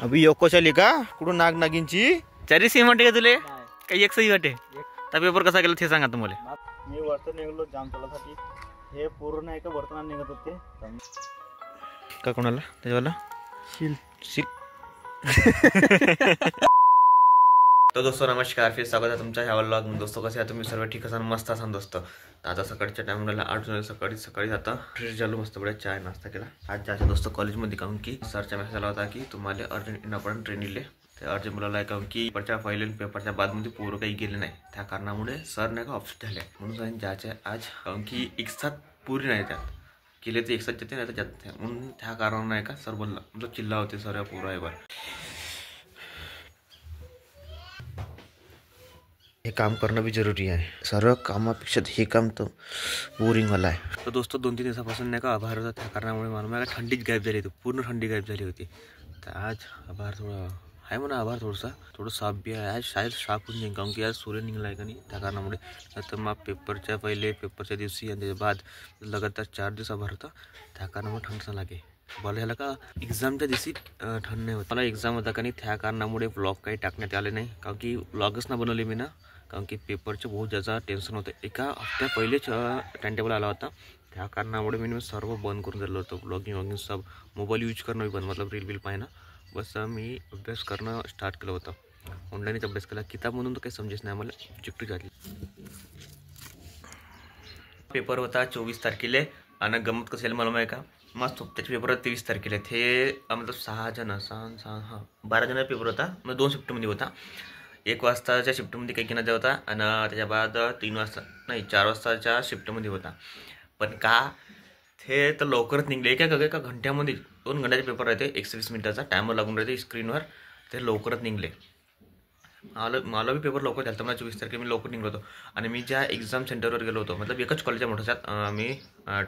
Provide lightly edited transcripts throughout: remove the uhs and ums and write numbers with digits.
अभी योकोश आली का कुठून नाग नागिनची चारी सी म्हणते का तुले काही एक सही वाटे त्या पेपर कसा गेला ते सांगा तुम्हाला। मी वरती निघलो जाम तोलासाठी हे पूर्ण आहे का वर्तमान निघत होते का कोणाला त्याच्यावाला शील शील। तो दोस्तों नमस्कार, फिर स्वागत है तुमच्या ह्या व्लॉग में। दोस्तों कसे तुम्ही सर्व ठीक असाल, मस्त असाल दोस्तों। आता सकाळच्या टाइमला 8 वाजता सकाळी आता फ्रेश झालो, मस्त बड्या चाय नाश्ता केला। आज जायचं दोस्तों कॉलेजमध्ये काहून की सरचा मेसेज आला होता की तुम्हाला अर्जंट इम्पॉर्टंट ट्रेन इले ते अर्जंट बोलायला काहून की पेपरच्या पहिले पेपरच्या बादमध्ये पूर्ण काही गेले नाही, त्या कारणामुळे सर नाही का ऑफिस झाले म्हणून जायचं आज काहून की एक साथ पूरी नाही त्यात केले ते एक साथ जाते नाही तर जात नाही म्हणून त्या कारणाने नाही का सर बोलला मतलब चिल्ला होते सर पूरा एक बार हे काम करणं भी जरूरी आहे। सर्व कामापेक्षा हे काम तर बोरिंग वाला आहे। तर दोस्तों 2-3 दिवसापासून नाही का आभार होता, त्या कारणामुळे मला थंडीच गायब झाली होती, पूर्ण थंडी गायब झाली होती। तर आज आभार थोडं आहे म्हणा, आभार थोडं साफ भी आहे। आज शायद साफ होऊन जाईल काहून की आज सूर्य निघाला आहे का नाही, त्या कारणामुळे। तर मग पेपरच्या पहिले पेपरच्या दिवशी आणि त्याच्या बाद लगातार 4 दिवस आभार होता, त्या कारणामुळे थंड लागे बोला ह्याला का एक्झामच्या दिवशी थंड नाही होत। मला एक्झाम होता का नाही, त्या कारणामुळे ब्लॉग काही टाकण्यात आले नाही काहून की ब्लॉगच ना बनवले मी ना, कारण की पेपरचे बहुत ज़्यादा टेन्शन होतं। एका हफ्त्या पहिलेच टाइम टेबल आला होता, त्या कारणामुळे मी सर्व बंद करून दिलं होतं, ब्लॉगिंग सब मोबाईल यूज करणं भी बंद, मतलब रील पाहणं बस। मी अभ्यास करणं स्टार्ट केलं होतं, ऑनलाईनच अभ्यास केला। किताब म्हणून तर काही समजेच नाही मला, चिकटी झाली। पेपर होता 24 तारखेला आणि गमत कसं आहे मालूम आहे का, मस्त त्याचे पेपर 23 तारखेला ते मतलब 12 जण पेपर होता, मग 2 शिफ्टमध्ये होता। 1 वाजताच्या शिफ्टमध्ये काही किनाचा होता आणि त्याच्या बाद 3 वाजता नाही 4 वाजताच्या शिफ्टमध्ये होता। पण का ते तर लवकरच निघले का घंट्यामध्ये 2 घंट्याचे पेपर राहते, 120 मिनिटाचा टायमर लागून राहते स्क्रीनवर, ते लवकरच निघले। मला भी पेपर लवकर झाला, मला 24 तारखेला मी लवकर निघलो होतो। आणि मी ज्या एक्झाम सेंटरवर गेलो होतो, मतलब एकच कॉलेजच्या मोठ्याच्यात मी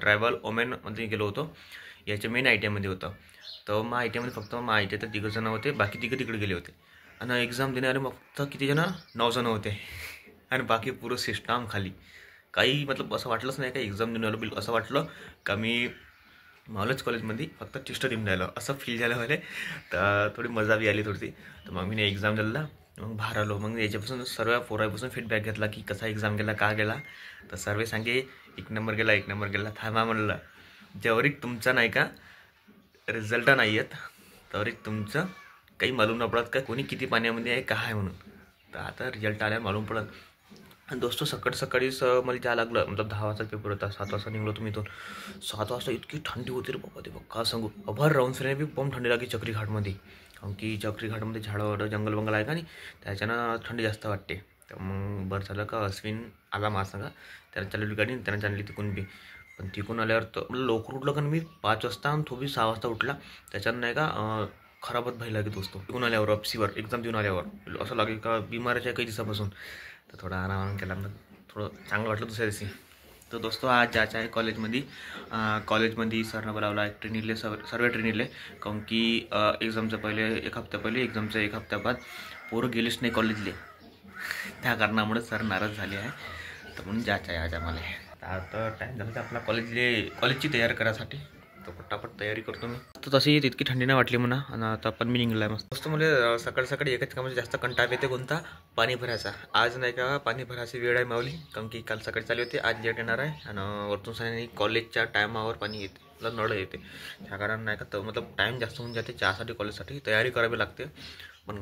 ट्रायबल ओमेनमध्ये गेलो होतो, याच्या मेन ITI मध्ये होतं। तर मग ITI मध्ये फक्त मग ITI तर 3 जण होते, बाकी तिकडे गेले होते। आणि एक्झाम देणारे मग फक्त किती जण 9 जण होते आणि बाकी पुरं सिस्टम खाली। काही मतलब असं वाटलंच नाही का एक्झाम देऊन आलो, बिल असं वाटलं का मी नॉलेज कॉलेजमध्ये फक्त टेस्ट देऊन राहिलं, असं फील झालं मला। तर थोडी मजा बी आली थोडी। तर मग मी एक्झाम दिला, मग बाहेर आलो, मग याच्यापासून सर्व पोरापासून फीडबॅक घेतला की कसा एक्झाम गेला, का गेला। तर सर्व सांगे 1 नंबर गेला। थांबा म्हणलं, जेवढीक तुमचा नाही का रिझल्ट नाही आहेत तवरीक तुमचं काही मालूम न पडत का कोणी किती पाण्यामध्ये आहे का आहे म्हणून। तर आता रिझल्ट आल्या मालूम पडत। आणि दोस्तों सकाळीच मला जायला लागलं, मतलब 10 वाजता पेपर होता, 7 वाजता निघलो तुम्ही इथून। 7 वाजता इतकी थंडी होती रे बाबा, ते का सांगू। अभार राहून फिरणे बी बम थंडी लागली चक्री घाटमध्ये, कारण की चक्री घाटमध्ये झाडं जंगल बंगल आहे का नाही, त्याच्यानं थंडी जास्त वाटते। तर मग बरं झालं का अश्विन आला माझ सांगा, त्याला चालवली गाडी, त्यानं चालली तिकून बी। पण तिकून आल्यावर तर लवकर उठलं, कारण मी 5 वाजता आणि तो बी 6 वाजता उठला, त्याच्यानं नाही का खराबच भाई लागे दोस्तों। तिकून आल्यावर अपसीवर एक्झाम देऊन आल्यावर असं लागेल का बिमाराच्या काही दिवसापासून। तर थोडा आराम केला, थोडं चांगलं वाटलं दुसऱ्या दिवशी। तर दोस्तों आज जायचं आहे कॉलेजमध्ये सरनं बोलावला आहे ट्रेनिले, सर्व ट्रेनिले, काहून की एक्झामच्या पहिले 1 हफ्त्या पहिले, एक्झामच्या 1 हफ्त्या बाद पोरं गेलेच नाही कॉलेजले, त्या कारणामुळे सर नाराज झाले आहे। तर म्हणून जायचं आहे आज आम्हाला। आता टाईम झाला आपला कॉलेजची तयारी करायसाठी, तर पटापट तयारी करतो मी। तर तशी तितकी थंडी नाही वाटली म्हणा, आणि आता पण मी निघाला आहे मस्त। दोस्तों मला सकाळी एकच कामाचं जास्त कंटाळ येते, कोणता पाणी भरायचा। आज नाही का पाणी भरायची वेळ आहे मावली, कारण की काल सकाळी चालू होते, आज लेट येणार आहे। आणि वरतून सांगितलं कॉलेजच्या टायमावर पाणी येते, नळ येते, त्या कारण नाही का तर मतलब टाईम जास्त होऊन जाते चहासाठी, कॉलेजसाठी तयारी करावी लागते। पण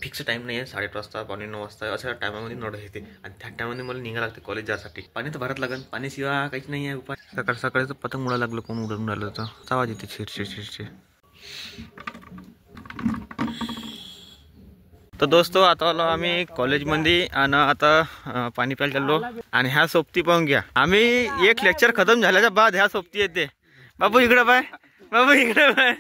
फिक्स टाईम नाही आहे, 8:30 वाजता 9:45 वाजता अशा टायमामध्ये नळ येते, आणि त्या टायमामध्ये मला निघायला लागते कॉलेज जासाठी। पाणी तर भरत लागेल, पाणीशिवाय काहीच नाही आहे उपाय। सकाळचं पतंग उडायला लागलं, कोण उडून राहिलं तर आवाज येते शिरशे। तर दोस्तों आता आलो आम्ही कॉलेजमध्ये, आणि आता पाणी प्यायला चाललो। आणि ह्या सोबती पाहून घ्या, आम्ही एक लेक्चर खतम झाल्याच्या बाद ह्या सोबती येते। बाबू इकडे पाय, बाबू इकडे पाय।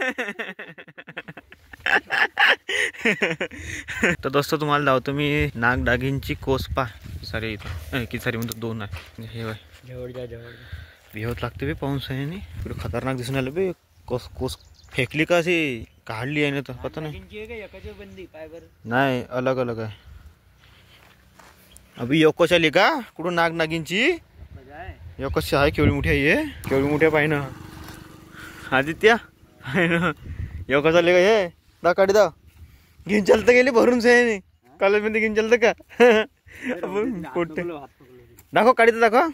तर दोस्तों तुम्हाला दावतो मी नागडागींची कोसपा सारे इथं की सारी म्हणतो 2 आहे हे बाय भिवत लागते बे पाहून सह्याने, पुढे खतरनाक दिसून आलं बे। कोस फेकली का अशी काढली आहे ना, तर पता नाही अलग आहे। अभी योकोश आली का कुठून नाग नागिनची, योकोश आहे केवढी मोठी आहे, केवढी मोठी आहे पाहिजे आदित्य, योकोश आली का हे दा काढी दा घेऊन चालतं गेले भरून सह्याने कॉलेजमध्ये घेऊन चालतं का? आपण पोट्टे दाखव काढी तर दाखव.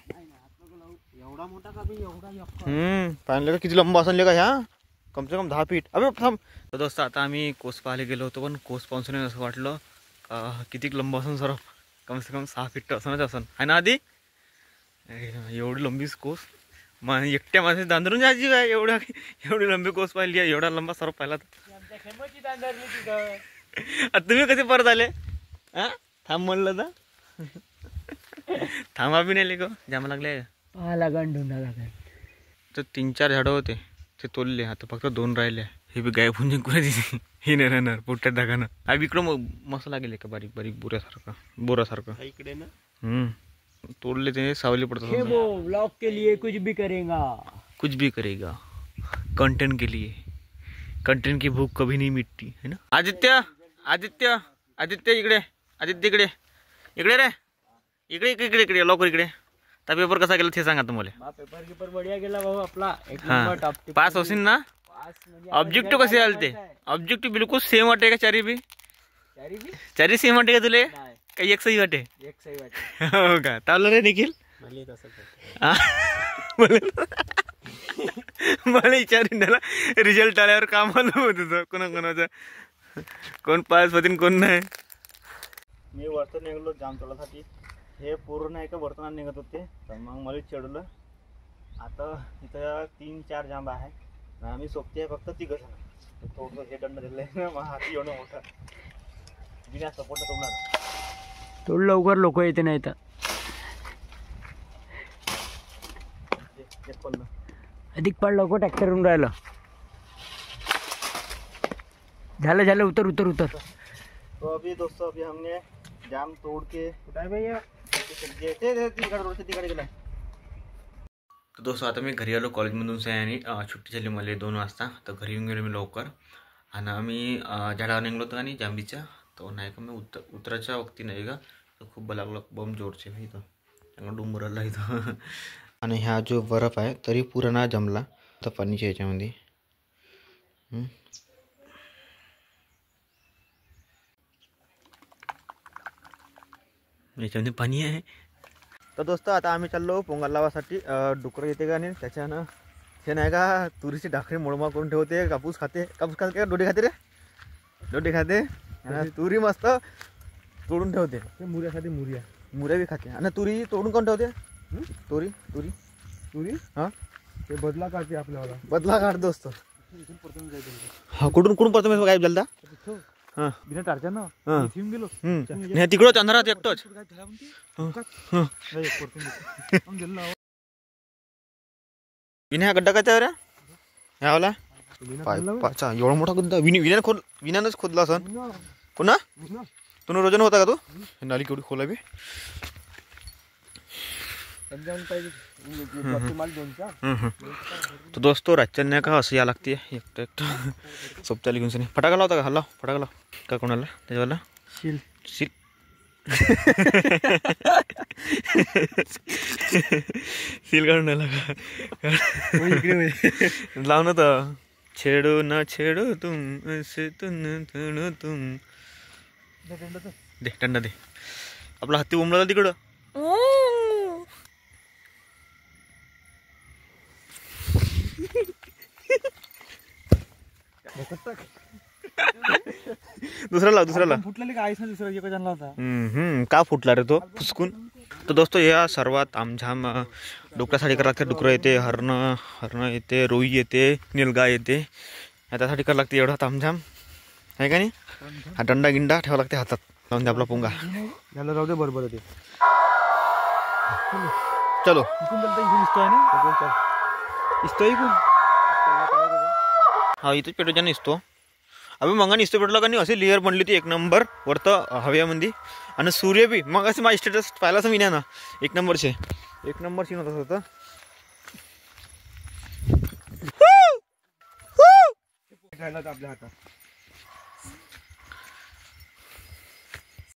एवढा मोठा का बी, एवढा पाहिलं का किती लंबा असले का ह्या? कम से कम 10 फीट. अबे थांब. तर दोस्त आता आम्ही कोस पाहायला गेलो होतो, पण कोस पाहून असं वाटलं किती लंबा असून सर कम से कम 6 फीट असणच असन आहे ना आधी. एवढी लंबी कोस मग एकट्या माझ्या दांदरून जायची काय? एवढी लंबी कोस पाहिली आहे, एवढा लंबा सरप पाहिला तर. तुम्ही कधी परत आले? हा थांब म्हणलं तर थांबा बी नाही ग, जामा लागले. तर 3-4 झाडं होते ते तोडले, आता फक्त 2 राहिले. हे बी गायब होऊन जिंकून हे नाही राहणार पोट्यात दागानं. हा इकडं मस्त लागेल का बारीक बारीक बोरासारखं इकडे ना. तोड़ले थे सावली पड़ता है. वो व्लॉग के लिए कुछ भी करेगा कंटेंट के लिए. कंटेंट की भूख कभी नहीं मिटती है ना. आदित्य इकडे रे, इकडे लवकर इकडे. त्या पेपर कसा गेला ते सांगा तुम्हाला. पेपर बढ़िया गेला भाऊ आपला. एक हा नंबर टॉप टिप. पास होशील ना. ऑब्जेक्टिव्ह कसे आलते? ऑब्जेक्टिव्ह बिलकुल सेम वाटे का चारी बी? चारी सेम वाटे का तुले? काही एक सही वाटे? एक सही वाटे. हो का? तावलं रे निखिल. मला विचारून त्याला रिझल्ट आल्यावर काम आलं होतं कोणाचं कोण पास होतीन कोण नाही. मी वरती निघलो जामतोलासाठी. हे पूर्ण आहे का वरतून निघत होते, तर मग मला चढवलं. आता इथं 3-4 जांब आहे, आम्ही सोबती फक्त 3 जण. थोडं हे दंड दिले मग हाती एवढं मोठं बिना सपोर्ट तोडणार. थोडं लवकर लोक येते नाही तर अधिक पड लवकर ट्रॅक्टरवरून राहिलं. झालं उतर. तो अभी दोस्तों अभी हमने जाम तोड़ के उठाए भैया तिकडे गेला. तर दोस्तों आता मी घरी आलो कॉलेजमधून आणि सुट्टी झाली मला 2 वाजता. तर घरी येऊन गेलो मी लवकर. आणि आम्ही झाडावर निघलो होतो आणि जांबीच्या तो नाही का मी उतराच्या वक्ती नाही का तर खूप लागलं बम जोरचे भाई. इथं चांगला डोंगराला इथं. आणि हा जो बर्फ आहे तरी पुरा ना जमला तर पाणीच्या ह्याच्यामध्ये. याच्यामध्ये पाणी आहे. तर दोस्त आता आम्ही चाललो पोंगल लावासाठी. डुकरं येते का नाही त्याच्यानं हे नाही का तुरीची डाखरी मोडमा करून ठेवते. कापूस खाते का डोडी खाते रे. डोडी खाते तुरी मस्त तोडून ठेवते. मुऱ्या बी खाते. आणि तुरी तोडून कोण ठेवते? तुरी हां ते बदला काढते आपल्याला. बदला काढ दोस्त. हा कुठून परत गायब झाला. हां बिना टारच्या ना घेऊन गेलो. तिकडं चंद्रात एकटंच. विना गड्डा काय रे ह्याला पाचा एवढा मोठा गड्डा विण्यानंच खोदला असन. पुन्हा तुम्ही रोजन होता का तू? नाली केवढी खोला बी. तो दोस्तो रातच्यानं का असं या लागते एकटं सोबत्याला घेऊन. फटाका लावता का? हल्ला फटाका लाव का कोणाला त्याच्यावाला शील सील काढून आला का? लाव ना तर. छेडो ना छेडो तुम ऐसे तुम दे दंड दे. आपला हत्ती उमला तिकडं. दुसरा लाव फुटलेली का आईस ना दुसरा एक जणला होता. का फुटला रे तो फुसकून. तर दोस्तो या सर्वात आमझाम डोक्यासाठी करावं लागते. डुकरं येते, हरणं येते, रोई येते, निलगा येते. त्यासाठी करावं लागते एवढा तामझाम आहे का नाही. हा दंडा गिंडा ठेवा लागते हातात लावून दे आपला पोंगा. याला राहू दे बरोबर ते. चलो हा इथंच पेटोच्या निसतो. अभि मग निसतो पेटला का नाही असे लेअर बनली ती 1 नंबर वरतं हव्यामध्ये. आणि सूर्य बी मग असे माझ्या स्टेटस पाहिला असं मी ना 1 नंबरचे 1 नंबर सीन होता होतं. आपल्या हातात